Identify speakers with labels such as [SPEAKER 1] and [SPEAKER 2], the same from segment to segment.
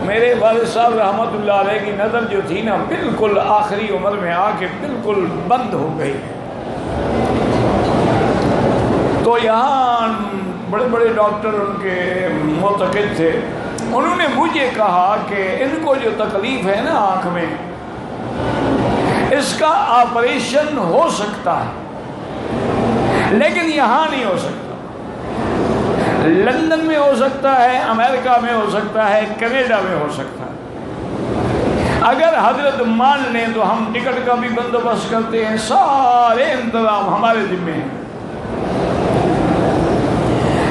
[SPEAKER 1] میرے والد صاحب رحمۃ اللہ علیہ کی نظر جو تھی نا بالکل آخری عمر میں آ کے بالکل بند ہو گئی. تو یہاں بڑے بڑے ڈاکٹر ان کے معتقد تھے. انہوں نے مجھے کہا کہ ان کو جو تکلیف ہے نا آنکھ میں، اس کا آپریشن ہو سکتا ہے لیکن یہاں نہیں ہو سکتا. لندن میں ہو سکتا ہے، امریکہ میں ہو سکتا ہے، کینیڈا میں ہو سکتا ہے. اگر حضرت مان لیں تو ہم ٹکٹ کا بھی بندوبست کرتے ہیں، سارے انتظام ہمارے ذمہ ہیں.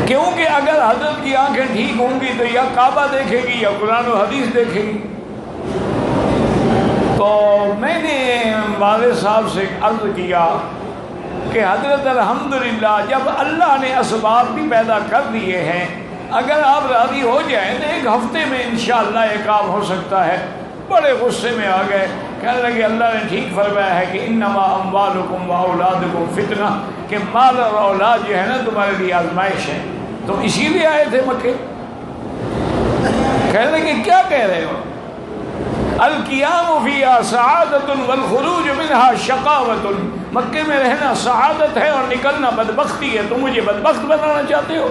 [SPEAKER 1] کیونکہ اگر حضرت کی آنکھیں ٹھیک ہوں گی تو یا کعبہ دیکھے گی یا قرآن و حدیث دیکھے گی. تو میں نے والد صاحب سے عرض کیا کہ حضرت الحمدللہ جب اللہ نے اسباب بھی پیدا کر دیے ہیں، اگر آپ راضی ہو جائیں تو ایک ہفتے میں انشاءاللہ یہ کام ہو سکتا ہے. بڑے غصے میں آ گئے، کہنے لگے اللہ نے ٹھیک فرمایا ہے کہ انما اموالکم و اولادکم فتنہ، کہ مال اور اولاد جو ہے نا تمہارے لیے آزمائش ہے. تو اسی لیے آئے تھے مکے. کہنے لگے کیا کہہ رہے ہو؟ القیام فیہا سعادت والخروج منہا شقاوت. مکے میں رہنا سعادت ہے اور نکلنا بدبختی ہے. تم مجھے بدبخت بنانا چاہتے ہو؟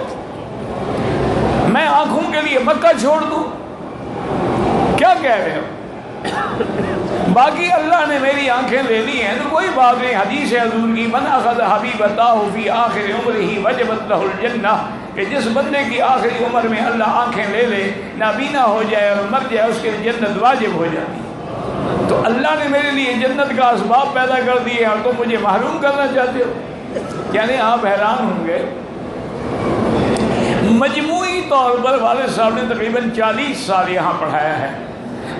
[SPEAKER 1] میں آنکھوں کے لیے مکہ چھوڑ دوں؟ کیا کہہ رہے ہو؟ باقی اللہ نے میری آنکھیں لے لی ہیں تو کوئی بات نہیں. حدیث حضور کی من اخذ حبیبتہ فی آخر عمرہ وجبت لہ الجنہ، کہ جس بندے کی آخری عمر میں اللہ آنکھیں لے لے، نابینا ہو جائے اور مر جائے، اس کے جنت واجب ہو جاتی. تو اللہ نے میرے لیے جنت کا اسباب پیدا کر دیے اور تم مجھے محروم کرنا چاہتے ہو. یعنی آپ حیران ہوں گے، مجموعی طور پر والد صاحب نے تقریباً 40 سال یہاں پڑھایا ہے،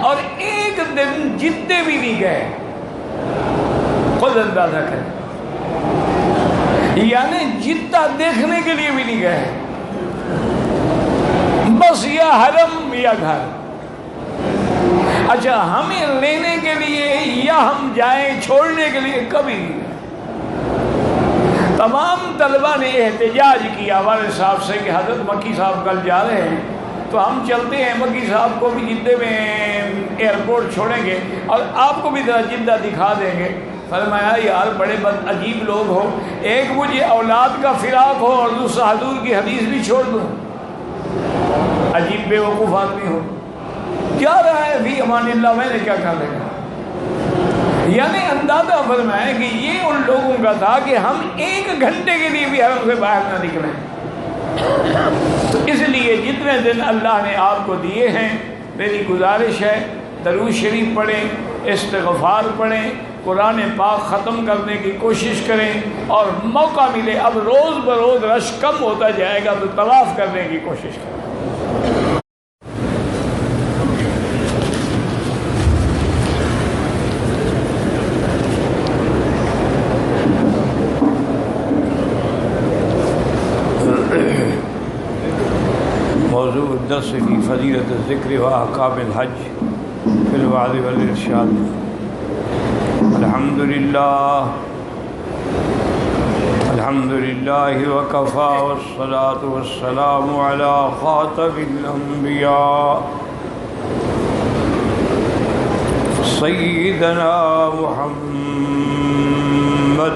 [SPEAKER 1] اور ایک دن جتنے بھی نہیں گئے، خود اندازہ کریں، یعنی جتنا دیکھنے کے لیے بھی نہیں گئے، بس یا حرم یا گھر. اچھا ہمیں لینے کے لیے یا ہم جائیں چھوڑنے کے لیے کبھی نہیں گئے. تمام طلبہ نے احتجاج کیا والد صاحب سے کہ حضرت مکی صاحب کل جا رہے ہیں تو ہم چلتے ہیں، مکی صاحب کو بھی جدہ میں ایئرپورٹ چھوڑیں گے اور آپ کو بھی ذرا جدہ دکھا دیں گے. فرمایا یار بڑے بد عجیب لوگ ہو، ایک مجھے اولاد کا فراق ہو اور دوسرا حضور کی حدیث بھی چھوڑ دوں. عجیب بے وقوف آدمی ہو. کیا رہا ہے فی امان اللہ، میں نے کیا کہا لگا. یعنی اندازہ فرمائے کہ یہ ان لوگوں کا تھا کہ ہم ایک گھنٹے کے لیے بھی حرم سے باہر نہ نکلیں. تو اس لیے جتنے دن اللہ نے آپ کو دیے ہیں، میری گزارش ہے درود شریف پڑھیں، استغفار پڑھیں، قرآن پاک ختم کرنے کی کوشش کریں، اور موقع ملے، اب روز بروز رش کم ہوتا جائے گا تو طواف کرنے کی کوشش کریں. موضوع الدرس فی فضیلت الذکر و احکام الحج فی الوعظ والارشاد. الحمدللہ وکفا والصلاة والسلام علی خاتم الانبیاء سیدنا محمد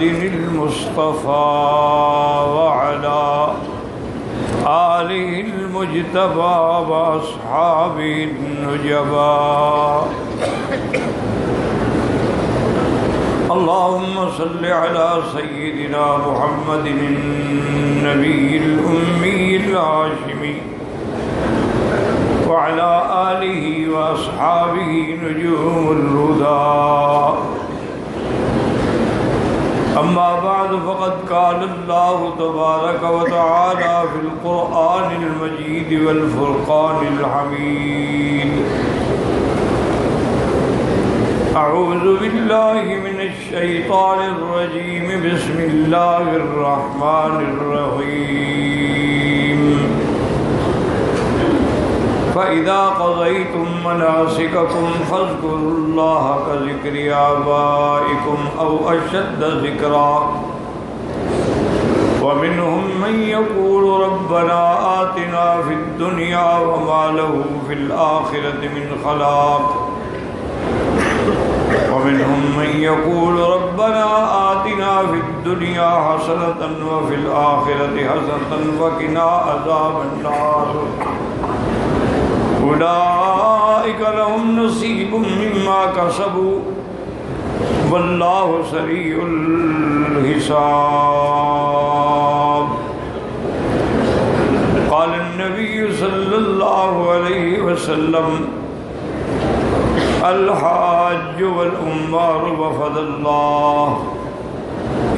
[SPEAKER 1] المصطفى وعلى آلہ المجتبى واصحابہ النجبى. اللهم صل على سيدنا محمد النبي الأمي الهاشمي وعلى آله وأصحابه نجوم الهدى. أما بعد فقد قال الله تبارك وتعالى في القرآن المجيد والفرقان الحميد: أعوذ بالله من الشيطان الرجيم، بسم الله الرحمن الرحيم. فإذا قضيتم مناسككم فاذكروا الله كذكر آبائكم أو أشد ذكرا ومنهم من يقول ربنا آتنا في الدنيا وما له في الآخرة من خلاق ومنهم من يقول ربنا آتنا في الدنيا حسنة وفي الآخرة حسنة وقنا عذاب النار أولئك لهم نصيب مما كسبوا والله سريع الحساب قال النبي صلى الله عليه وسلم الحاج والعمار وفد الله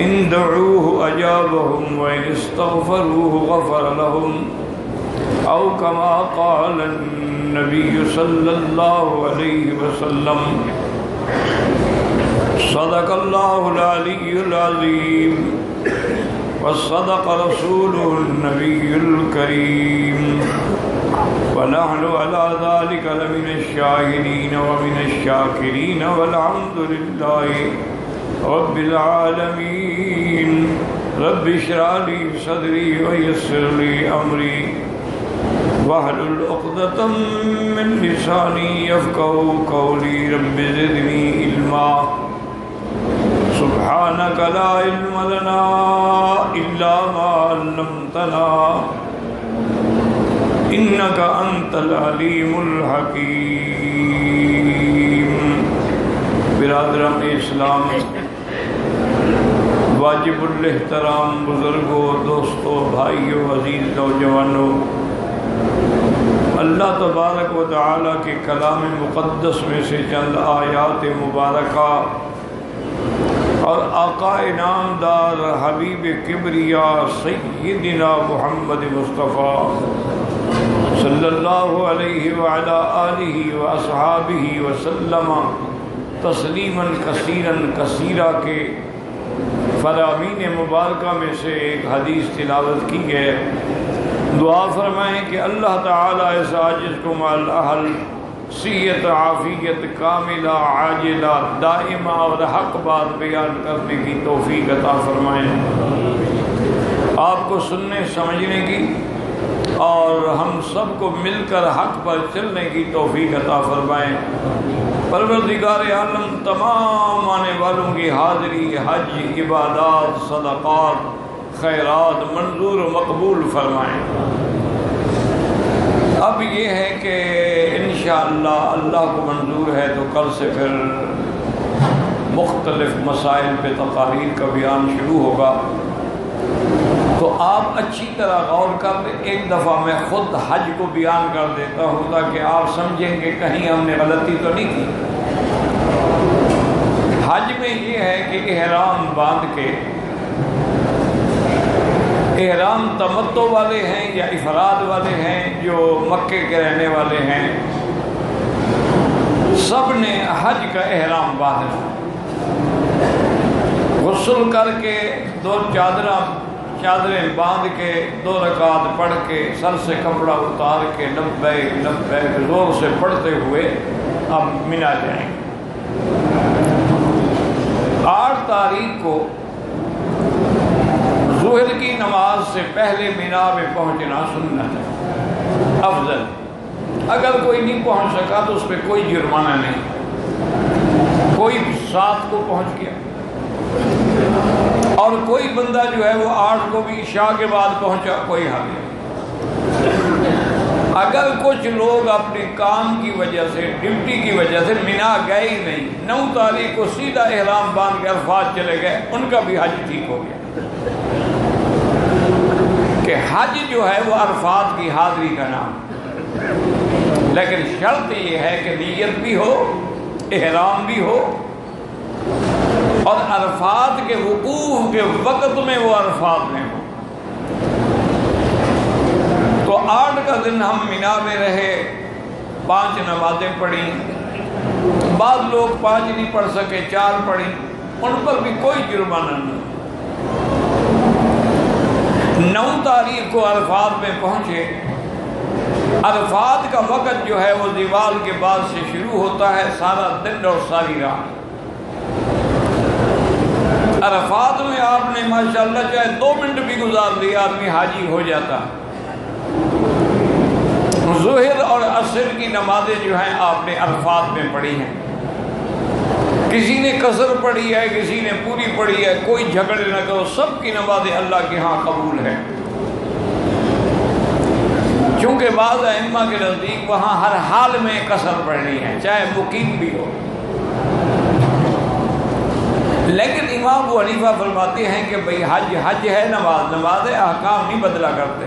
[SPEAKER 1] إن دعوه أجابهم وإن استغفروه غفر لهم أو كما قال النبي صلى الله عليه وسلم صدق الله العلي العظيم وصدق رسوله النبي الكريم ونحن على ذلك لمن الشاهدين ومن الشاكرين والحمد لله رب العالمين رب اشرح لي صدري ويسر لي أمري واحلل عقدة من لساني يفقهوا قولي رب زدني علما سبحانك لا علم لنا إلا ما علمتنا إنك أنت العليم الحكيم برادران اسلام واجب الاحترام بزرگوں دوستوں بھائیوں عزیز نوجوانوں اللہ تبارک و تعالیٰ کے کلام مقدس میں سے چند آیات مبارکہ اور آقا انعامدار حبیب کبریا سیدنا محمد مصطفیٰ صلی اللہ علیہ وعلا آلہ واصحابہ وسلم تسلیما کثیرا کثیرا کے فرامین مبارکہ میں سے ایک حدیث تلاوت کی ہے۔ دعا فرمائیں کہ اللہ تعالیٰ اس عاجز کو مال اہل صحت عافیت کاملہ عاجلہ دائمہ اور حق بات بیان کرنے کی توفیق عطا فرمائیں، آپ کو سننے سمجھنے کی اور ہم سب کو مل کر حق پر چلنے کی توفیق عطا فرمائیں۔ پروردگار عالم تمام آنے والوں کی حاضری، حج، عبادات، صدقات، خیرات منظور و مقبول فرمائیں۔ اب یہ ہے کہ انشاءاللہ اللہ کو منظور ہے تو کل سے پھر مختلف مسائل پہ تقاریر کا بیان شروع ہوگا، تو آپ اچھی طرح غور کر لیں۔ ایک دفعہ میں خود حج کو بیان کر دیتا ہوں تاکہ آپ سمجھیں کہ کہیں ہم نے غلطی تو نہیں کی۔ حج میں یہ ہے کہ احرام باندھ کے، احرام تمتع والے ہیں یا افراد والے ہیں، جو مکے کے رہنے والے ہیں، سب نے حج کا احرام باندھنا، غسل کر کے دو چادریں باندھ کے 2 رکعت پڑھ کے سر سے کپڑا اتار کے لبیک لبیک زور سے پڑھتے ہوئے اب منا جائیں گے۔ 8 تاریخ کو ظہر کی نماز سے پہلے مینا میں پہنچنا سنت ہے، افضل۔ اگر کوئی نہیں پہنچ سکا تو اس پہ کوئی جرمانہ نہیں، کوئی 7 کو پہنچ گیا اور کوئی بندہ جو ہے وہ 8 کو بھی عشاء کے بعد پہنچا، کوئی حل نہیں۔ اگر کچھ لوگ اپنے کام کی وجہ سے، ڈیوٹی کی وجہ سے مینا گئے ہی نہیں، 9 تاریخ کو سیدھا احرام باندھ کے عرفات چلے گئے، ان کا بھی حج ٹھیک ہو گیا، کہ حج جو ہے وہ عرفات کی حاضری کا نام، لیکن شرط یہ ہے کہ نیت بھی ہو، احرام بھی ہو، اور عرفات کے وقوف کے وقت میں وہ عرفات میں ہو۔ تو 8 کا دن ہم مینا میں رہے، 5 نمازیں پڑھیں، بعض لوگ 5 نہیں پڑھ سکے، 4 پڑھیں، ان پر بھی کوئی جرمانہ نہیں۔ 9 تاریخ کو عرفات میں پہنچے۔ عرفات کا وقت جو ہے وہ زوال کے بعد سے شروع ہوتا ہے، سارا دن اور ساری رات۔ عرفات میں آپ نے ماشاءاللہ چاہے 2 منٹ بھی گزار لیا آدمی حاجی ہو جاتا۔ ظہر اور عصر کی نمازیں جو ہیں آپ نے عرفات میں پڑھی ہیں، کسی نے قصر پڑھی ہے، کسی نے پوری پڑھی ہے، کوئی جھگڑے نہ کرو، سب کی نمازیں اللہ کے ہاں قبول ہیں۔ چونکہ بعض ائمہ کے نزدیک وہاں ہر حال میں قصر پڑھنی ہے، چاہے مقیم بھی ہو، لیکن امام ابو حنیفہ فرماتے ہیں کہ بھئی حج حج ہے، نماز نماز ہے، احکام نہیں بدلا کرتے۔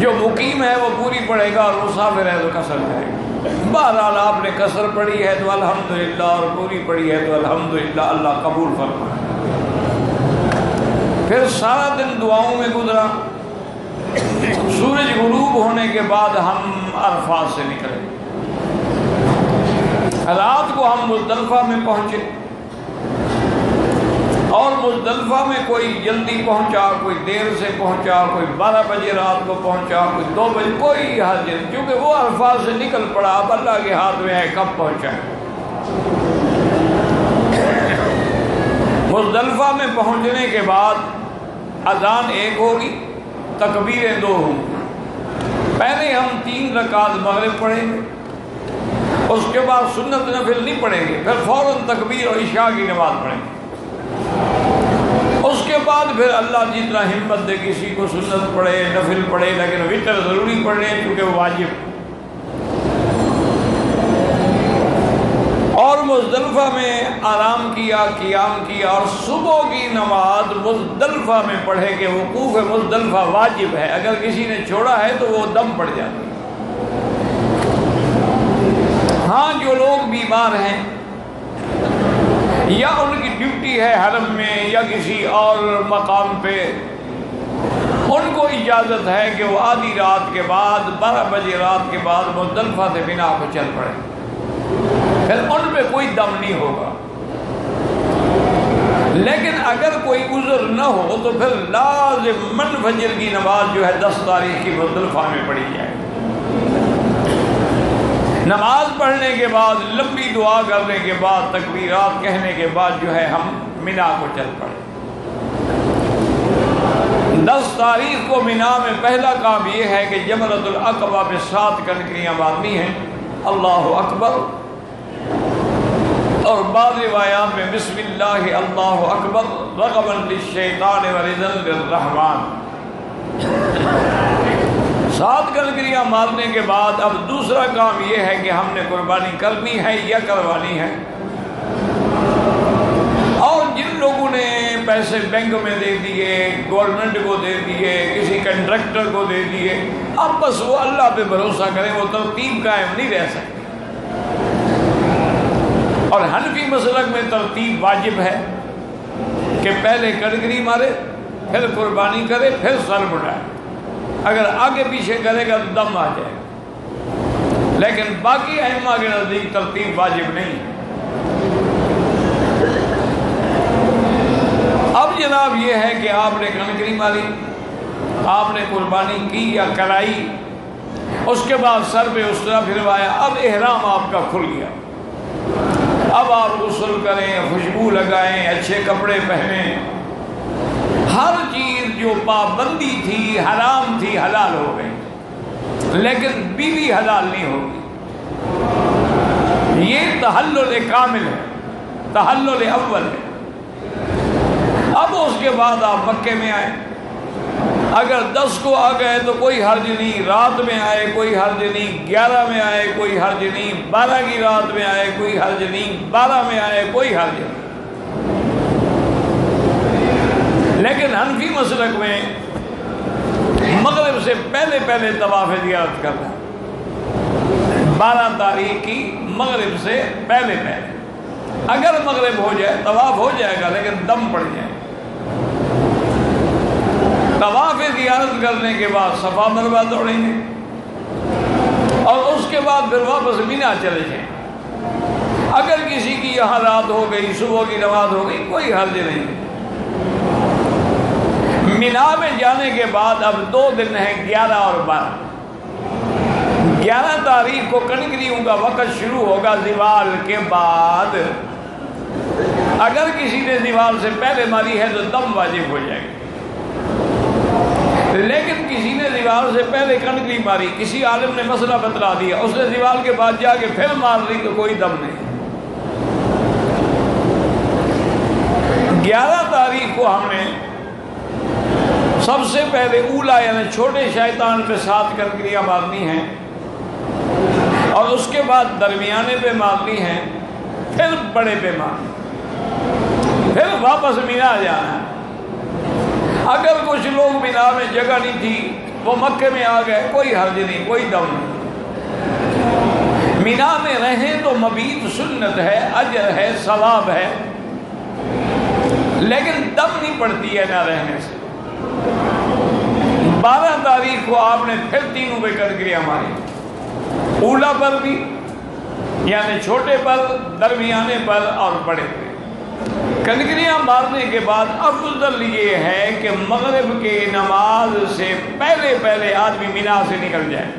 [SPEAKER 1] جو مقیم ہے وہ پوری پڑھے گا اور مسافر ہے تو قصر کرے گا۔ بہرحال آپ نے قصر پڑھی ہے تو الحمدللہ، اور پوری پڑھی ہے تو الحمدللہ، اللہ قبول فرمائے۔ پھر سارا دن دعاؤں میں گزرا، سورج غروب ہونے کے بعد ہم عرفات سے نکلے، رات کو ہم مزدلفہ میں پہنچے، اور مزدلفہ میں کوئی جلدی پہنچا، کوئی دیر سے پہنچا، کوئی 12 بجے رات کو پہنچا، کوئی 2 بجے، کوئی حرج نہیں، کیونکہ وہ عرفات سے نکل پڑا، اب اللہ کے ہاتھ میں ہے کب پہنچا ہے۔ مزدلفہ میں پہنچنے کے بعد اذان 1 ہوگی، تکبیریں 2 ہوں گی۔ پہلے ہم 3 رکعت مغرب پڑھیں گے، اس کے بعد سنت نفل نہیں پڑھیں گے، پھر فوراً تکبیر اور عشاء کی نماز پڑھیں گے۔ اس کے بعد پھر اللہ جتنا ہمت دے، کسی کو سنت پڑھے، نفل پڑھے، لیکن وتر ضروری پڑھنے کیونکہ وہ واجب۔ اور مزدلفہ میں آرام کیا، قیام کیا، اور صبح کی نماز مزدلفہ میں پڑھے کہ وقوف مزدلفہ واجب ہے، اگر کسی نے چھوڑا ہے تو وہ دم پڑ جاتا ہے۔ ہاں جو لوگ بیمار ہیں یا ان کی ڈیوٹی ہے حرم میں یا کسی اور مقام پہ، ان کو اجازت ہے کہ وہ آدھی رات کے بعد 12 بجے رات کے بعد مزدلفہ سے بنا کو چل پڑے، پھر ان پہ کوئی دم نہیں ہوگا۔ لیکن اگر کوئی عذر نہ ہو تو پھر لازماً فجر کی نماز جو ہے 10 تاریخ کی مزدلفہ میں پڑھی جائے۔ نماز پڑھنے کے بعد، لمبی دعا کرنے کے بعد، تکبیرات کہنے کے بعد جو ہے ہم مینا کو چل پڑے۔ 10 تاریخ کو مینا میں پہلا کام یہ ہے کہ جمرۃ العقبہ پہ 7 کنکریاں مارنی ہیں، اللہ اکبر، اور بعض روایات میں بسم اللہ اللہ اکبر رغبا للشیطان ورضا للرحمن۔ 7 کنکریاں مارنے کے بعد اب دوسرا کام یہ ہے کہ ہم نے قربانی کرنی ہے یا کروانی ہے۔ اور جن لوگوں نے پیسے بینک میں دے دیے، گورنمنٹ کو دے دیے، کسی کنٹریکٹر کو دے دیے، اب بس وہ اللہ پہ بھروسہ کریں، وہ ترتیب قائم نہیں رہ سکتی۔ اور حنفی مسلک میں ترتیب واجب ہے کہ پہلے کنکری مارے، پھر قربانی کرے، پھر سر بڑھائے۔ اگر آگے پیچھے کرے گا تو دم آ جائے گا، لیکن باقی ائمہ کے نزدیک ترتیب واجب نہیں ہے۔ اب جناب یہ ہے کہ آپ نے کنکری ماری، آپ نے قربانی کی یا کرائی، اس کے بعد سر پہ اس طرح پھروایا، اب احرام آپ کا کھل گیا۔ اب آپ غسل کریں، خوشبو لگائیں، اچھے کپڑے پہنیں، ہر چیز جو پابندی تھی، حرام تھی، حلال ہو گئی، لیکن بیوی حلال نہیں ہوگی۔ یہ تحلل کامل ہے، تحلل اول ہے۔ اب اس کے بعد آپ مکے میں آئے، اگر 10 کو آ گئے تو کوئی حرج نہیں، رات میں آئے کوئی حرج نہیں، 11 میں آئے کوئی حرج نہیں، 12 کی رات میں آئے کوئی حرج نہیں، 12 میں آئے کوئی حرج نہیں۔ لیکن حنفی مسلک میں مغرب سے پہلے پہلے طواف زیارت کرنا، 12 تاریخ کی مغرب سے پہلے پہلے، اگر مغرب ہو جائے طواف ہو جائے گا لیکن دم پڑ جائے۔ طواف زیارت کرنے کے بعد صفا مروا دوڑیں گے، اور اس کے بعد پھر واپس مینا چلے جائیں۔ اگر کسی کی یہاں رات ہو گئی، صبح کی نماز ہو گئی، کوئی حرج نہیں۔ مینا میں جانے کے بعد اب 2 دن ہیں، 11 اور 12۔ 11 تاریخ کو کنکریوں کا وقت شروع ہوگا زوال کے بعد، اگر کسی نے زوال سے پہلے ماری ہے تو دم واجب ہو جائے گا، لیکن کسی نے زوال سے پہلے کنکری ماری، کسی عالم نے مسئلہ بتلا دیا، اس نے زوال کے بعد جا کے پھر مار لی تو کوئی دم نہیں۔ 11 تاریخ کو ہم نے سب سے پہلے اولا یعنی چھوٹے شیطان پہ 7 کنکریاں مارنی ہیں، اور اس کے بعد درمیانے پہ مارنی ہیں، پھر بڑے پہ مارنی، پھر واپس مینا جانا ہے۔ اگر کچھ لوگ مینا میں جگہ نہیں تھی وہ مکے میں آ گئے، کوئی حرج نہیں، کوئی دم نہیں۔ مینا میں رہیں تو مبیت سنت ہے، اجر ہے، ثواب ہے، لیکن دم نہیں پڑتی ہے نہ رہنے سے۔ 12 تاریخ کو آپ نے پھر تینوں پہ کنکریاں ماری، اولا پر بھی یعنی چھوٹے پر، درمیانے پر اور بڑے پہ۔ کنکریاں مارنے کے بعد افضل یہ ہے کہ مغرب کے نماز سے پہلے پہلے آدمی مینا سے نکل جائے،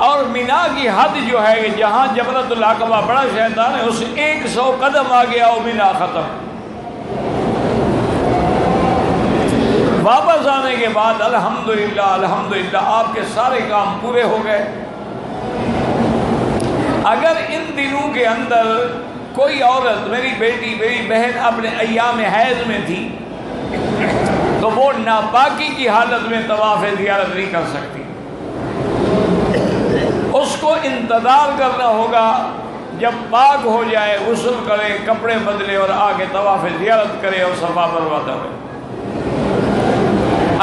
[SPEAKER 1] اور مینا کی حد جو ہے کہ جہاں جمرۃ العقبہ بڑا شیطان ہے اس 100 قدم آ گیا وہ مینا ختم۔ واپس آنے کے بعد الحمدللہ الحمدللہ آپ کے سارے کام پورے ہو گئے۔ اگر ان دنوں کے اندر کوئی عورت، میری بیٹی میری بہن اپنے ایام حیض میں تھی تو وہ ناپاکی کی حالت میں طواف زیارت نہیں کر سکتی، اس کو انتظار کرنا ہوگا جب پاک ہو جائے، غسل کرے، کپڑے بدلے اور آگے طواف زیارت کرے اور صفا مروہ دوڑے۔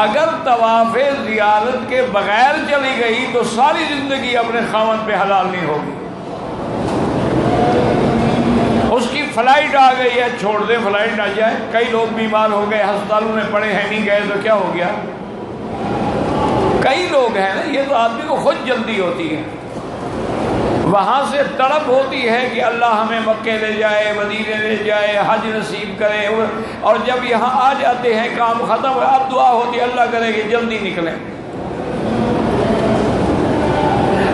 [SPEAKER 1] اگر طواف زیارت کے بغیر چلی گئی تو ساری زندگی اپنے خاوند پہ حلال نہیں ہوگی۔ اس کی فلائٹ آ گئی ہے، چھوڑ دے فلائٹ آ جائے۔ کئی لوگ بیمار ہو گئے، ہسپتالوں میں پڑے ہیں، نہیں گئے تو کیا ہو گیا؟ کئی لوگ ہیں نا، یہ تو آدمی کو خود جلدی ہوتی ہے، وہاں سے تڑپ ہوتی ہے کہ اللہ ہمیں مکے لے جائے، مدینے لے جائے، حج نصیب کرے، اور جب یہاں آ جاتے ہیں کام ختم ہے، اب دعا ہوتی ہے اللہ کرے کہ جلدی نکلیں۔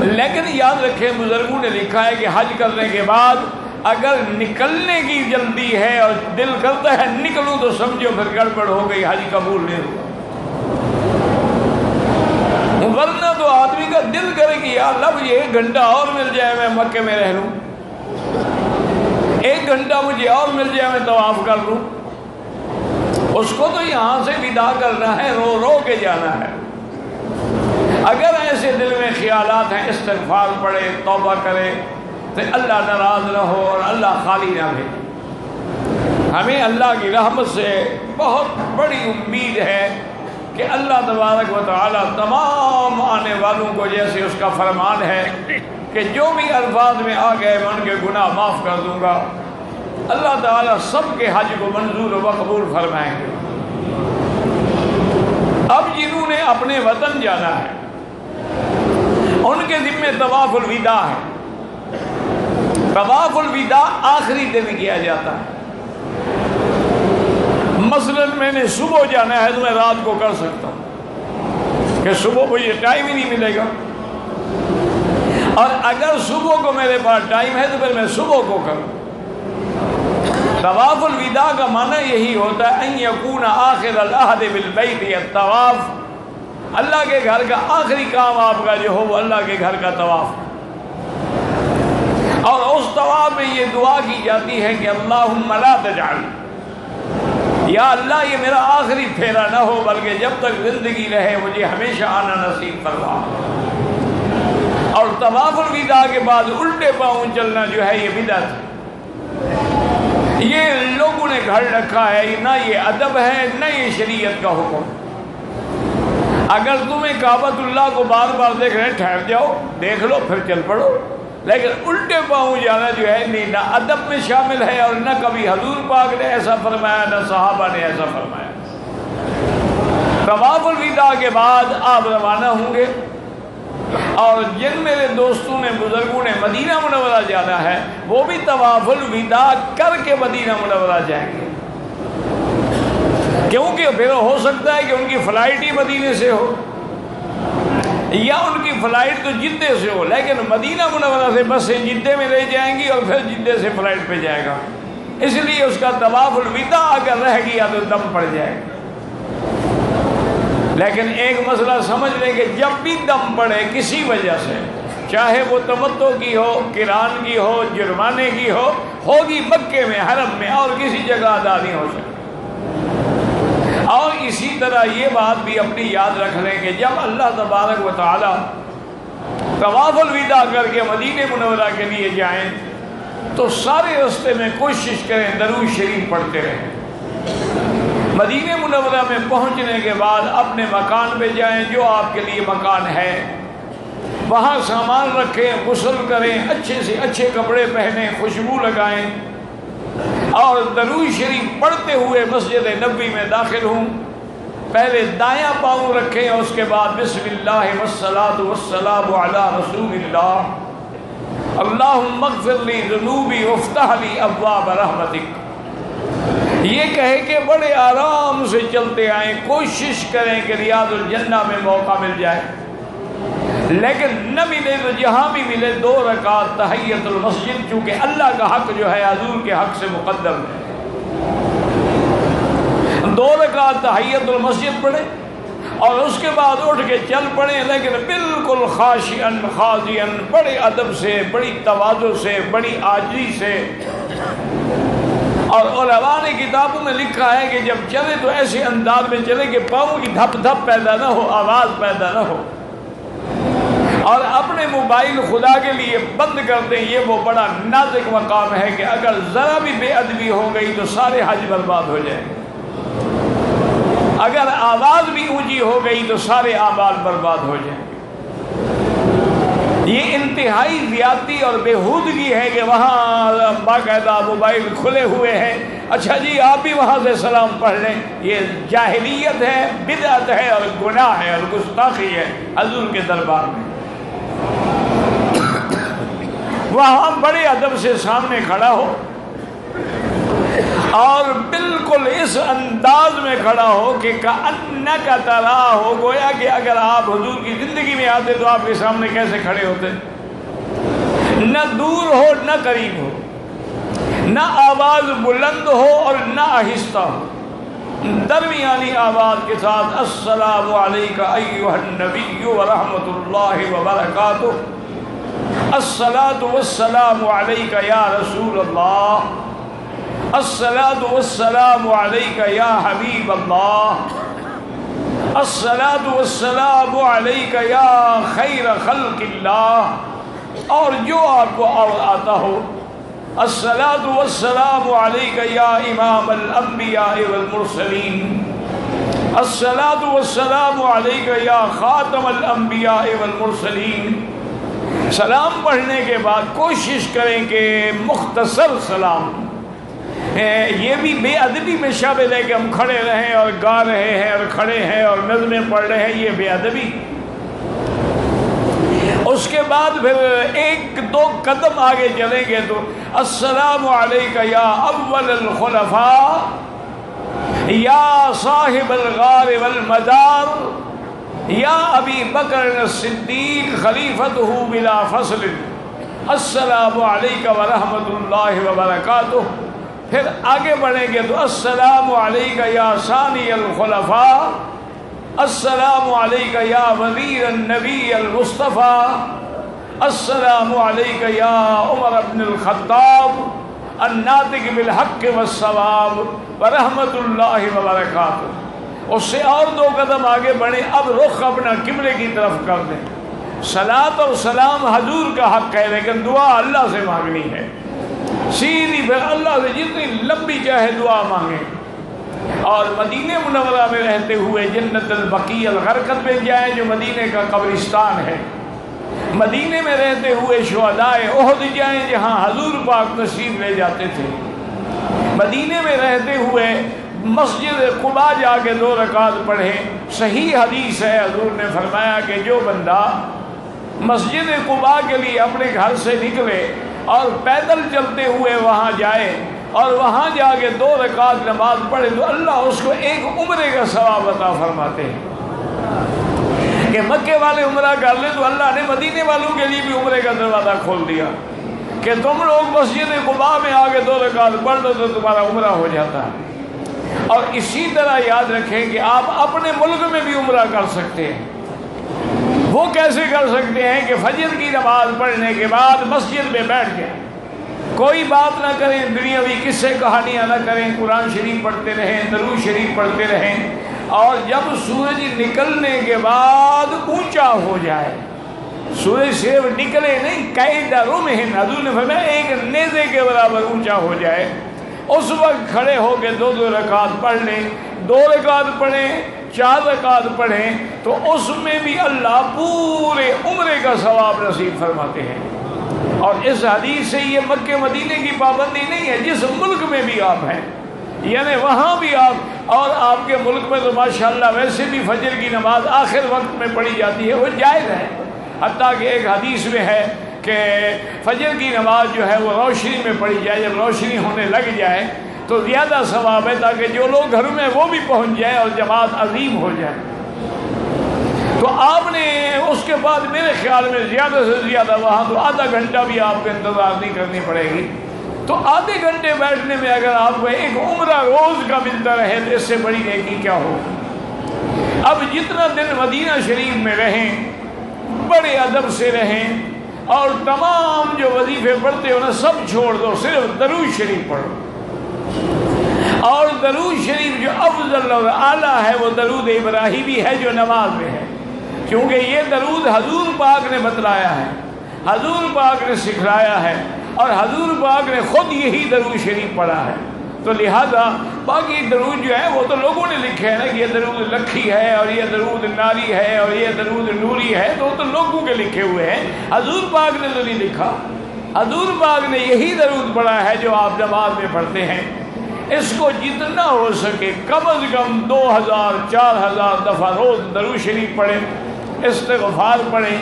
[SPEAKER 1] لیکن یاد رکھیں بزرگوں نے لکھا ہے کہ حج کرنے کے بعد اگر نکلنے کی جلدی ہے اور دل کرتا ہے نکلوں تو سمجھو پھر گڑبڑ ہو گئی، حج قبول نہیں ہوا۔ ورنہ تو آدمی کا دل کرے کہ یا اللہ مجھے 1 گھنٹہ اور مل جائے میں مکے میں رہ لوں، 1 گھنٹہ مجھے اور مل جائے میں طواف کر لوں۔ اس کو تو یہاں سے ودا کرنا ہے، رو رو کے جانا ہے۔ اگر ایسے دل میں خیالات ہیں استغفار پڑھے، توبہ کرے تو اللہ ناراض نہ ہو اور اللہ خالی نہ بھیجے۔ ہمیں اللہ کی رحمت سے بہت بڑی امید ہے کہ اللہ تبارک و تعالی تمام آنے والوں کو، جیسے اس کا فرمان ہے کہ جو بھی الفاظ میں آ گئے میں ان کے گناہ معاف کر دوں گا، اللہ تعالی سب کے حج کو منظور و مقبول فرمائیں گے۔ اب جنہوں نے اپنے وطن جانا ہے ان کے ذمہ طواف الوداع ہے۔ طواف الوداع آخری دن کیا جاتا ہے۔ مثلا میں نے صبح جانا ہے تو میں رات کو کر سکتا ہوں کہ صبح مجھے ٹائم ہی نہیں ملے گا، اور اگر صبح کو میرے پاس ٹائم ہے تو پھر میں صبح کو کروں۔ طواف الوداع کا معنی یہی ہوتا ہے ان یکون آخر العہد بالبیت الطواف، اللہ کے گھر کا آخری کام آپ کا جو ہو وہ اللہ کے گھر کا طواف، اور اس طواف میں یہ دعا کی جاتی ہے کہ اللہم لا تجعل، یا اللہ یہ میرا آخری پھیرا نہ ہو بلکہ جب تک زندگی رہے مجھے ہمیشہ آنا نصیب فرما۔ اور طواف الوداع کے بعد الٹے پاؤں چلنا جو ہے یہ بدعت ہے، یہ لوگوں نے گھڑ رکھا ہے، نہ یہ ادب ہے نہ یہ شریعت کا حکم۔ اگر تمہیں کعبۃ اللہ کو بار بار دیکھ رہے ٹھہر جاؤ، دیکھ لو پھر چل پڑو، لیکن الٹے پاؤں جانا جو ہے نہ ادب میں شامل ہے اور نہ کبھی حضور پاک نے ایسا فرمایا نہ صحابہ نے ایسا فرمایا۔ طواف الوداع کے بعد آپ روانہ ہوں گے، اور جن میرے دوستوں نے بزرگوں نے مدینہ منورہ جانا ہے وہ بھی طواف الوداع کر کے مدینہ منورہ جائیں گے، کیونکہ پھر ہو سکتا ہے کہ ان کی فلائٹ ہی مدینے سے ہو، یا ان کی فلائٹ تو جدے سے ہو، لیکن مدینہ منورہ سے بسیں جدے میں لے جائیں گی اور پھر جدے سے فلائٹ پہ جائے گا، اس لیے اس کا طواف الوداع اگر رہ گیا تو دم پڑ جائے گا۔ لیکن ایک مسئلہ سمجھ لیں کہ جب بھی دم پڑے کسی وجہ سے، چاہے وہ تمتع کی ہو، قران کی ہو، جرمانے کی ہو، ہوگی مکے میں، حرم میں، اور کسی جگہ ادا نہیں ہو سکتی۔ اور اسی طرح یہ بات بھی اپنی یاد رکھ لیں کہ جب اللہ تبارک و تعالی طواف الوداع کر کے مدینہ منورہ کے لیے جائیں تو سارے راستے میں کوشش کریں درود شریف پڑھتے رہیں۔ مدینہ منورہ میں پہنچنے کے بعد اپنے مکان پہ جائیں جو آپ کے لیے مکان ہے، وہاں سامان رکھیں، غسل کریں، اچھے سے اچھے کپڑے پہنیں، خوشبو لگائیں اور درود شریف پڑھتے ہوئے مسجد نبوی میں داخل ہوں۔ پہلے دایاں پاؤں رکھیں اور اس کے بعد بسم اللہ والصلاۃ والسلام علی رسول اللہ، اللہم اغفر لی ذنوبی وافتح لی ابواب رحمتک، یہ کہے کہ بڑے آرام سے چلتے آئیں، کوشش کریں کہ ریاض الجنہ میں موقع مل جائے، لیکن نہ ملے تو جہاں بھی ملے 2 رکعت تحیۃ المسجد، چونکہ اللہ کا حق جو ہے حضور کے حق سے مقدم ہے، 2 رکعت تحیۃ المسجد پڑھیں اور اس کے بعد اٹھ کے چل پڑیں، لیکن بالکل خاشعاً خاضعاً، بڑے ادب سے، بڑی تواضع سے، بڑی عاجزی سے۔ اور علماء نے کتابوں میں لکھا ہے کہ جب چلے تو ایسے انداز میں چلے کہ پاؤں کی دھپ دھپ پیدا نہ ہو، آواز پیدا نہ ہو، اور اپنے موبائل خدا کے لیے بند کر دیں۔ یہ وہ بڑا نازک مقام ہے کہ اگر ذرا بھی بے ادبی ہو گئی تو سارے حج برباد ہو جائیں، اگر آواز بھی اونچی ہو گئی تو سارے اعمال برباد ہو جائیں۔ یہ انتہائی زیادتی اور بےہودگی ہے کہ وہاں باقاعدہ موبائل کھلے ہوئے ہیں، اچھا جی آپ بھی وہاں سے سلام پڑھ لیں، یہ جاہلیت ہے، بدعت ہے اور گناہ ہے اور گستاخی ہے حضور کے دربار میں۔ وہاں بڑے ادب سے سامنے کھڑا ہو اور بالکل اس انداز میں کھڑا ہو کہ کأنک تراہ ہو، گویا کہ اگر آپ حضور کی زندگی میں آتے تو آپ کے سامنے کیسے کھڑے ہوتے، نہ دور ہو نہ قریب ہو، نہ آواز بلند ہو اور نہ آہستہ ہو، درمیانی آواز کے ساتھ السلام علیک ایھا النبی ورحمۃ اللہ وبرکاتہ، الصلاۃ والسلام علیک یا رسول اللہ، الصلاۃ والسلام علیک یا حبیب اللہ، الصلاۃ والسلام علیک یا خیر خلق اللہ، اور جو آپ کو اور آتا ہو، الصلاۃ والسلام علیک یا امام الانبیاء والمرسلین، الصلاۃ والسلام علیک یا خاتم الانبیاء والمرسلین۔ سلام پڑھنے کے بعد کوشش کریں کہ مختصر سلام، یہ بھی بے ادبی میں شامل ہے کہ ہم کھڑے رہیں اور گا رہے ہیں اور کھڑے ہیں اور نظمیں پڑھ رہے ہیں، یہ بے ادبی۔ اس کے بعد پھر 1-2 قدم آگے چلیں گے تو السلام علیک یا اول الخلفاء یا صاحب الغار والمدار یا ابی بکر الصدیق خلیفتہ بلا فصل، السلام علیک ورحمۃ اللہ وبرکاتہ۔ پھر آگے بڑھیں گے تو السلام علیک یا ثانی الخلفاء، السلام علیک یا وزیر النبی المصطفیٰ، السلام علیک یا عمر بن الخطاب الناطق بالحق والصواب ورحمۃ اللہ وبرکاتہ۔ اس سے اور 2 قدم آگے بڑھیں، اب رخ اپنا قبلے کی طرف کر دیں۔ صلاۃ اور سلام حضور کا حق ہے، لیکن دعا اللہ سے مانگنی ہے، سیدھی پھر اللہ سے جتنی لمبی چاہے دعا مانگیں۔ اور مدینہ منورہ میں رہتے ہوئے جنت البقیع الغرقد میں جائیں جو مدینہ کا قبرستان ہے، مدینہ میں رہتے ہوئے شہدائے احد جائیں جہاں حضور پاک تشریف لے جاتے تھے، مدینہ میں رہتے ہوئے مسجد قباء جا کے 2 رکعت پڑھیں۔ صحیح حدیث ہے، حضور نے فرمایا کہ جو بندہ مسجد قباء کے لیے اپنے گھر سے نکلے اور پیدل چلتے ہوئے وہاں جائے اور وہاں جا کے 2 رکعت نماز پڑھے تو اللہ اس کو 1 عمرے کا ثواب عطا فرماتے ہیں۔ کہ مکے والے عمرہ کر لیں تو اللہ نے مدینے والوں کے لیے بھی عمرے کا دروازہ کھول دیا کہ تم لوگ مسجد قباء میں آگے 2 رکعت پڑھ لو تو تمہارا عمرہ ہو جاتا ہے۔ اور اسی طرح یاد رکھیں کہ آپ اپنے ملک میں بھی عمرہ کر سکتے ہیں۔ وہ کیسے کر سکتے ہیں کہ فجر کی نماز پڑھنے کے بعد مسجد میں بیٹھ کے کوئی بات نہ کریں، دنیاوی قصے کہانیاں نہ کریں، قرآن شریف پڑھتے رہیں، درود شریف پڑھتے رہیں، اور جب سورج نکلنے کے بعد اونچا ہو جائے، سورج صرف نکلے نہیں، قید رمح، حضور نے فرمایا ایک نیزے کے برابر اونچا ہو جائے، اس وقت کھڑے ہو کے 2 رکعت پڑھ لیں، 2 رکعت پڑھیں، 4 رکعت پڑھیں، تو اس میں بھی اللہ پورے عمرے کا ثواب نصیب فرماتے ہیں۔ اور اس حدیث سے یہ مکہ مدینے کی پابندی نہیں ہے، جس ملک میں بھی آپ ہیں، یعنی وہاں بھی آپ، اور آپ کے ملک میں تو ماشاءاللہ ویسے بھی فجر کی نماز آخر وقت میں پڑھی جاتی ہے، وہ جائز ہے، حتیٰ کہ ایک حدیث میں ہے کہ فجر کی نماز جو ہے وہ روشنی میں پڑھی جائے، جب روشنی ہونے لگ جائے تو زیادہ ثواب ہے، تاکہ جو لوگ گھر میں وہ بھی پہنچ جائے اور جماعت عظیم ہو جائے۔ تو آپ نے اس کے بعد میرے خیال میں زیادہ سے زیادہ وہاں تو آدھا گھنٹہ بھی آپ کو انتظار نہیں کرنی پڑے گی، تو آدھے گھنٹے بیٹھنے میں اگر آپ کو ایک عمرہ روز کا ملتا رہے تو اس سے بڑی نیکی کیا ہو۔ اب جتنا دن مدینہ شریف میں رہیں بڑے ادب سے رہیں، اور تمام جو وظیفے پڑھتے ہو نا سب چھوڑ دو، صرف درود شریف پڑھو، اور درود شریف جو افضل اور اعلیٰ ہے وہ درود ابراہیمی ہے جو نماز میں ہے، کیونکہ یہ درود حضور پاک نے بتلایا ہے، حضور پاک نے سکھلایا ہے، اور حضور پاک نے خود یہی درود شریف پڑھا ہے، تو لہذا باقی درود جو ہے وہ تو لوگوں نے لکھے ہیں نا کہ یہ درود لکھی ہے اور یہ درود ناری ہے اور یہ درود نوری ہے، تو وہ تو لوگوں کے لکھے ہوئے ہیں، حضور پاک نے تو نہیں لکھا، حضور پاک نے یہی درود پڑھا ہے جو آپ نماز میں پڑھتے ہیں۔ اس کو جتنا ہو سکے کم از کم 2000 4000 دفعہ روز درود شریف پڑھیں، استغفار پڑھیں،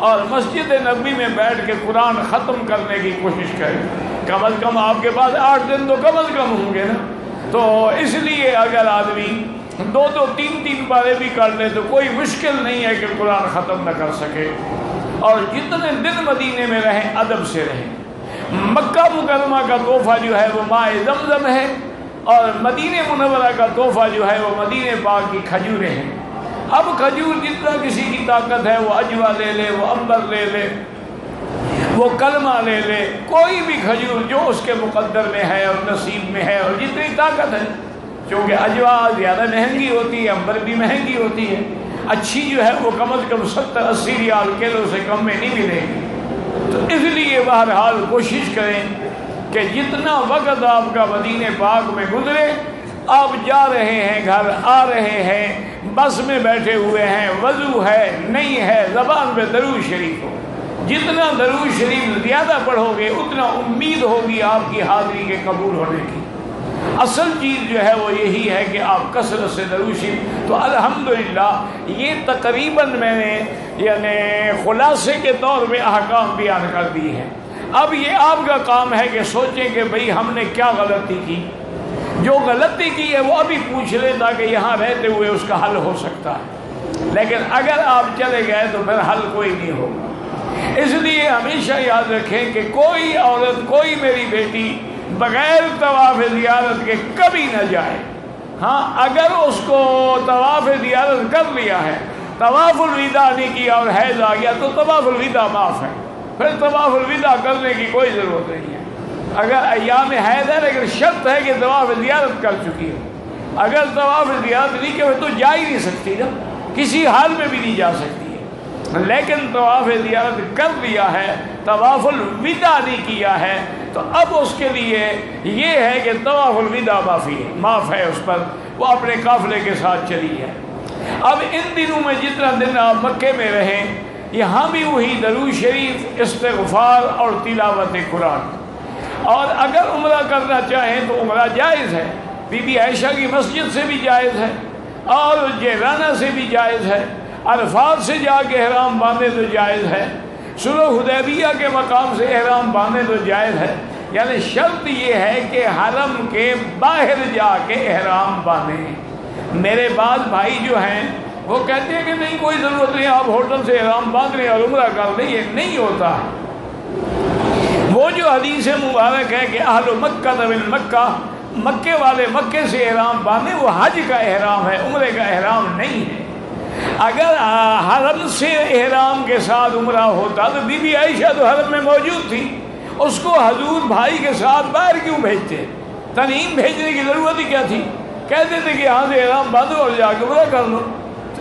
[SPEAKER 1] اور مسجد نبوی میں بیٹھ کے قرآن ختم کرنے کی کوشش کریں۔ کم از کم آپ کے پاس 8 دن تو کم از کم ہوں گے نا، تو اس لیے اگر آدمی 2 3 پارے بھی کر لے تو کوئی مشکل نہیں ہے کہ قرآن ختم نہ کر سکے۔ اور جتنے دن مدینے میں رہیں ادب سے رہیں۔ مکہ مکرمہ کا تحفہ جو ہے وہ ماء زمزم ہے، اور مدینہ منورہ کا تحفہ جو ہے وہ مدینہ پاک کی کھجوریں ہیں۔ اب کھجور جتنا کسی کی طاقت ہے وہ اجوا لے لے، وہ عنبر لے لے، وہ کلمہ لے لے، کوئی بھی کھجور جو اس کے مقدر میں ہے اور نصیب میں ہے اور جتنی طاقت ہے، کیونکہ اجوا زیادہ مہنگی ہوتی ہے، عنبر بھی مہنگی ہوتی ہے، اچھی جو ہے وہ کم از کم 70-80 ریال کلو سے کم میں نہیں ملے گی۔ تو اس لیے بہرحال کوشش کریں کہ جتنا وقت آپ کا مدینہ پاک میں گزرے، آپ جا رہے ہیں، گھر آ رہے ہیں، بس میں بیٹھے ہوئے ہیں، وضو ہے نہیں ہے، زبان پہ درود شریف ہو، جتنا درود شریف زیادہ پڑھو گے اتنا امید ہوگی آپ کی حاضری کے قبول ہونے کی۔ اصل چیز جو ہے وہ یہی ہے کہ آپ کثرت سے درود شریف، تو الحمدللہ یہ تقریباً میں نے یعنی خلاصے کے طور پہ احکام بیان کر دی ہے۔ اب یہ آپ کا کام ہے کہ سوچیں کہ بھئی ہم نے کیا غلطی کی، جو غلطی کی ہے وہ ابھی پوچھ لیں تاکہ یہاں رہتے ہوئے اس کا حل ہو سکتا ہے، لیکن اگر آپ چلے گئے تو پھر حل کوئی نہیں ہوگا۔ اس لیے ہمیشہ یاد رکھیں کہ کوئی عورت، کوئی میری بیٹی بغیر طواف زیارت کے کبھی نہ جائے۔ ہاں اگر اس کو طواف زیارت کر لیا ہے، طواف الوداع نہیں کیا اور حیض آ گیا تو طواف الوداع معاف ہے، پھر طواف الوداع کرنے کی کوئی ضرورت نہیں ہے۔ اگر ایام حیض ہے لیکن شرط ہے کہ طواف زیارت کر چکی ہے، اگر طواف زیارت نہیں کیا تو جا ہی نہیں سکتی نا، کسی حال میں بھی نہیں جا سکتی ہے، لیکن طواف زیارت کر لیا ہے، طواف الوداع نہیں کیا ہے، تو اب اس کے لیے یہ ہے کہ طواف الوداع معاف ہے اس پر، وہ اپنے قافلے کے ساتھ چلی ہے۔ اب ان دنوں میں جتنا دن آپ مکے میں رہیں، یہاں بھی وہی درود شریف، استغفار اور تلاوت قرآن، اور اگر عمرہ کرنا چاہیں تو عمرہ جائز ہے، بی بی عائشہ کی مسجد سے بھی جائز ہے، اور جیرانہ سے بھی جائز ہے، عرفات سے جا کے احرام باندھے تو جائز ہے، صلح حدیبیہ کے مقام سے احرام باندھے تو جائز ہے، یعنی شرط یہ ہے کہ حرم کے باہر جا کے احرام باندھیں۔ میرے بعض بھائی جو ہیں وہ کہتے ہیں کہ نہیں کوئی ضرورت نہیں، آپ ہوٹل سے احرام باندھ لیں اور عمرہ کر لیں، یہ نہیں ہوتا۔ وہ جو حدیث مبارک ہے کہ اہل مکہ من مکہ، مکے والے مکے سے احرام باندھے، وہ حج کا احرام ہے، عمرے کا احرام نہیں ہے۔ اگر حرم سے احرام کے ساتھ عمرہ ہوتا تو بی بی عائشہ تو حرم میں موجود تھی، اس کو حضور بھائی کے ساتھ باہر کیوں بھیجتے؟ تنعیم بھیجنے کی ضرورت ہی کیا تھی؟ کہتے تھے کہ یہاں سے احرام باندھو اور جا کے عمرہ کر لو۔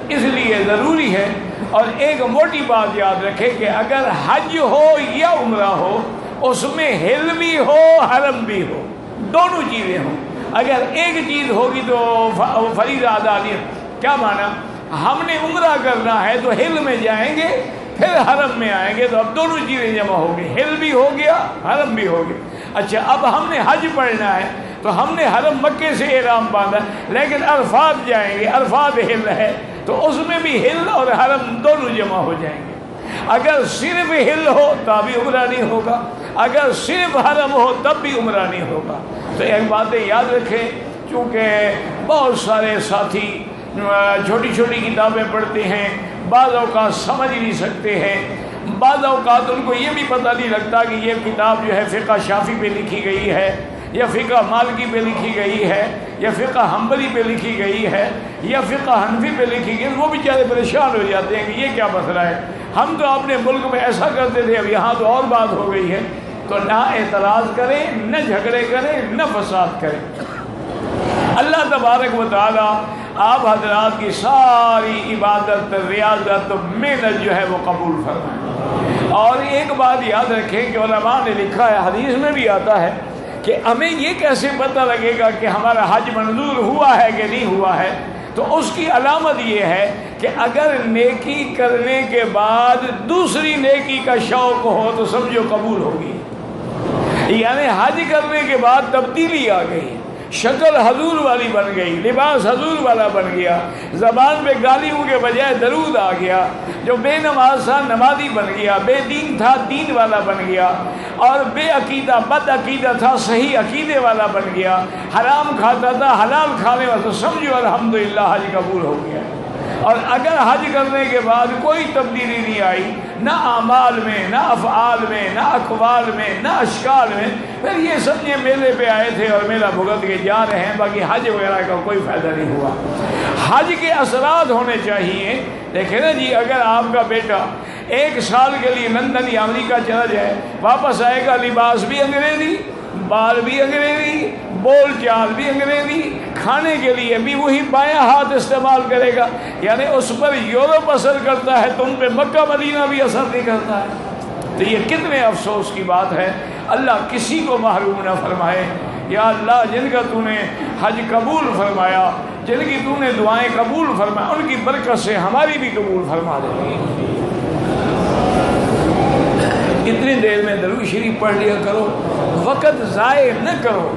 [SPEAKER 1] اس لیے ضروری ہے، اور ایک موٹی بات یاد رکھے کہ اگر حج ہو یا عمرہ ہو، اس میں ہل بھی ہو حرم بھی ہو، دونوں چیزیں ہوں۔ اگر ایک چیز ہوگی تو فریضہ ادا نہیں۔ کیا مانا؟ ہم نے عمرہ کرنا ہے تو ہل میں جائیں گے، پھر حرم میں آئیں گے، تو اب دونوں چیزیں جمع ہو گئی، ہل بھی ہو گیا حرم بھی ہو گیا۔ اچھا، اب ہم نے حج پڑھنا ہے تو ہم نے حرم مکے سے احرام باندھا، لیکن عرفات جائیں گے، عرفات ہل ہے تو اس میں بھی ہل اور حرم دونوں جمع ہو جائیں گے۔ اگر صرف ہل ہو تب بھی عمرہ نہیں ہوگا، اگر صرف حرم ہو تب بھی عمرہ نہیں ہوگا۔ تو ایک باتیں یاد رکھیں، چونکہ بہت سارے ساتھی چھوٹی چھوٹی کتابیں پڑھتے ہیں، بعض اوقات سمجھ نہیں سکتے ہیں، بعض اوقات ان کو یہ بھی پتہ نہیں لگتا کہ یہ کتاب جو ہے فقہ شافعی پہ لکھی گئی ہے، یا فقہ مالکی پہ لکھی گئی ہے، یا فقہ حنبلی پہ لکھی گئی ہے، یا فقہ حنفی پہ لکھی گئی۔ وہ بیچارے پریشان ہو جاتے ہیں کہ یہ کیا مسئلہ ہے، ہم تو اپنے ملک میں ایسا کرتے تھے، اب یہاں تو اور بات ہو گئی ہے۔ تو نہ اعتراض کریں، نہ جھگڑے کریں، نہ فساد کریں۔ اللہ تبارک و تعالی آپ حضرات کی ساری عبادت، ریاضت، محنت جو ہے وہ قبول فرمائے۔ اور ایک بات یاد رکھیں کہ علماء نے لکھا ہے، حدیث میں بھی آتا ہے کہ ہمیں یہ کیسے پتہ لگے گا کہ ہمارا حج منظور ہوا ہے کہ نہیں ہوا ہے؟ تو اس کی علامت یہ ہے کہ اگر نیکی کرنے کے بعد دوسری نیکی کا شوق ہو تو سمجھو قبول ہوگی۔ یعنی حج کرنے کے بعد تبدیلی آ گئی، شکل حضور والی بن گئی، لباس حضور والا بن گیا، زبان پہ گالیوں کے بجائے درود آ گیا، جو بے نماز تھا نمازی بن گیا، بے دین تھا دین والا بن گیا، اور بے عقیدہ بد عقیدہ تھا صحیح عقیدے والا بن گیا، حرام کھاتا تھا حلال کھانے والا، تو سمجھو الحمدللہ حج قبول ہو گیا۔ اور اگر حج کرنے کے بعد کوئی تبدیلی نہیں آئی، نہ اعمال میں، نہ افعال میں، نہ اقوال میں، نہ اشکال میں، پھر یہ سمجھے میلے پہ آئے تھے اور میلہ بھگت کے جا رہے ہیں، باقی حج وغیرہ کا کوئی فائدہ نہیں ہوا۔ حج کے اثرات ہونے چاہیے۔ دیکھیں نا جی، اگر آپ کا بیٹا 1 سال کے لیے لندن یا امریکہ چلا جائے، واپس آئے گا، لباس بھی انگریزی، بال بھی انگریزی، بول چال بھی انگریزی، کھانے کے لیے بھی وہی بایاں ہاتھ استعمال کرے گا، یعنی اس پر یورپ اثر کرتا ہے، تم پہ مکہ مدینہ بھی اثر نہیں کرتا ہے۔ تو یہ کتنے افسوس کی بات ہے۔ اللہ کسی کو محروم نہ فرمائے۔ یا اللہ، جن کا تو نے حج قبول فرمایا، جن کی تو نے دعائیں قبول فرمایا، ان کی برکت سے ہماری بھی قبول فرما دے۔ اتنی دیر میں درود شریف پڑھ لیا کرو، وقت ضائع نہ کرو۔